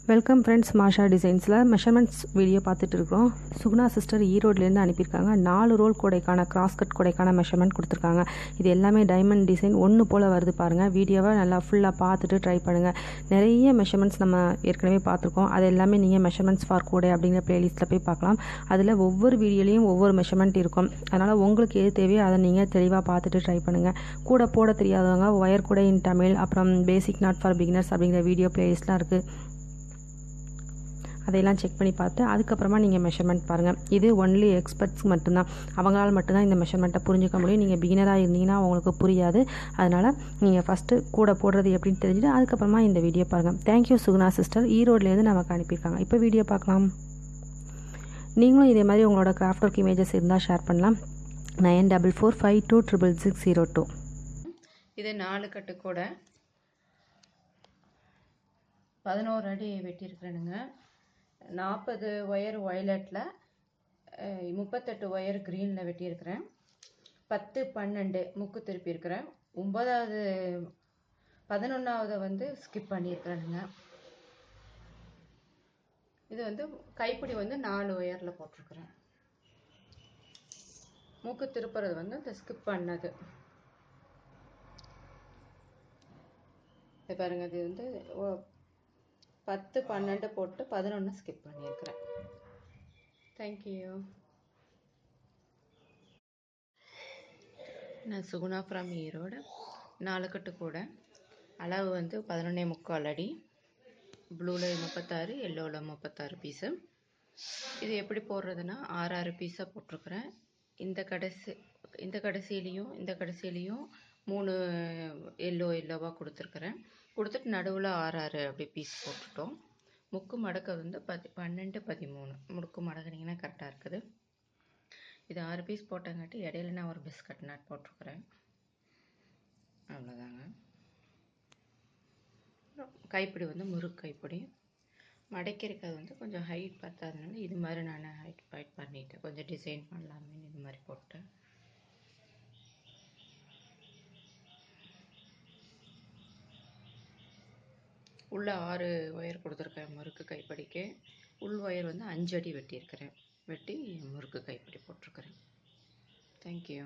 Welcome friends, மாஷா டிசைன்ஸில் measurements video பார்த்துட்டு இருக்கிறோம். சுகுணா சிஸ்டர் ஈரோட்லேருந்து அனுப்பியிருக்காங்க. 4 ரோல் கூடைக்கான கிராஸ்கட் கூடைக்கான மெஷர்மெண்ட் கொடுத்துருக்காங்க. இது எல்லாமே டைமண்ட் டிசைன் ஒன்று போல் வருது பாருங்கள். வீடியோவை நல்லா ஃபுல்லாக பார்த்துட்டு ட்ரை பண்ணுங்கள். நிறைய மெஷர்மெண்ட்ஸ் நம்ம ஏற்கனவே பார்த்துருக்கோம். அது எல்லாமே நீங்கள் மெஷர்மெண்ட்ஸ் ஃபார் கூடை அப்படிங்கிற பிளேலிஸ்ட்டில் போய் பார்க்கலாம். அதில் ஒவ்வொரு வீடியோலையும் ஒவ்வொரு மெஷர்மெண்ட் இருக்கும். அதனால் உங்களுக்கு எது தேவையோ அதை நீங்கள் தெளிவாக பார்த்துட்டு ட்ரை பண்ணுங்கள். கூட போட தெரியாதவங்க ஒயர் கூடை இன் தமிழ், அப்புறம் பேசிக் நாட் ஃபார் பிகினர்ஸ் அப்படிங்கிற வீடியோ பிளேலிஸ்ட்லாம் இருக்குது. அதையெல்லாம் செக் பண்ணி பார்த்து அதுக்கப்புறமா நீங்கள் மெஷர்மெண்ட் பாருங்கள். இது ஒன்லி எக்ஸ்பர்ட்ஸ் மட்டும்தான், அவங்களால் மட்டும்தான் இந்த மெஷர்மெண்ட்டை புரிஞ்சுக்க முடியும். நீங்கள் பிகினராக இருந்தீங்கன்னா உங்களுக்கு புரியாது. அதனால் நீங்கள் ஃபஸ்ட்டு கூட போடுறது எப்படின்னு தெரிஞ்சுட்டு அதுக்கப்புறமா இந்த வீடியோ பாருங்கள். தேங்க்யூ சுகுணா சிஸ்டர், ஈரோட்லேருந்து நமக்கு அனுப்பியிருக்காங்க. இப்போ வீடியோ பார்க்கலாம். நீங்களும் இதே மாதிரி உங்களோட கிராஃப்ட் ஒர்க் இமேஜஸ் இருந்தால் ஷேர் பண்ணலாம். 9445266602. இது 4 கட்டு கூட 11 அடி வெட்டியிருக்கிறேனுங்க. 40 ஒயர் வயலட்டில், 38 ஒயர் க்ரீனில் வெட்டியிருக்கிறேன். 10 12 முக்கு திருப்பியிருக்கிறேன். 9வது 11வது வந்து ஸ்கிப் பண்ணியிருக்கிறேனுங்க. இது வந்து கைப்பிடி வந்து 4 ஒயரில் போட்டிருக்கிறேன். முக்கு திருப்புறது வந்து இந்த ஸ்கிப் பண்ணது. இது பாருங்க, இது வந்து 10 12 போட்டு 11 ஸ்கிப் பண்ணியிருக்கிறேன். தேங்க்யூ. நான் சுகுணா ஃப்ரம் ஈரோடு. 4 கட்டு கூட அளவு வந்து 11.75 அடி. ப்ளூவில் 36, எல்லோவில் 36 பீஸு. இது எப்படி போடுறதுன்னா 6 பீஸாக போட்டிருக்கிறேன். இந்த கடைசியிலையும் 3 எல்லோவாக கொடுத்துருக்குறேன். கொடுத்துட்டு நடுவில் 6 அப்படி பீஸ் போட்டுட்டோம். முக்கு மடக்க வந்து 12 13 முக்கு மடக்குனிங்கன்னா கரெக்டாக இருக்குது. இது 6 பீஸ் போட்டங்காட்டி இடையில நான் ஒரு பிஸ்கட் நட் போட்டிருக்கிறேன். அவ்வளோதாங்க. கைப்பிடி வந்து முறுக்கு கைப்பிடி. மடக்கிருக்கிறது வந்து கொஞ்சம் ஹைட் பத்தாதனால இது மாதிரி நான் ஹைட் பண்ணிவிட்டேன். கொஞ்சம் டிசைன் பண்ணலாமே இது மாதிரி போட்டேன். உள்ள 6 ஒயர் கொடுத்துருக்கேன் முறுக்கு கைப்பிடிக்கு. உள் ஒயர் வந்து 5 அடி வெட்டியிருக்கிறேன். வெட்டி முறுக்கு கைப்பிடி போட்டிருக்கிறேன். தேங்க்யூ.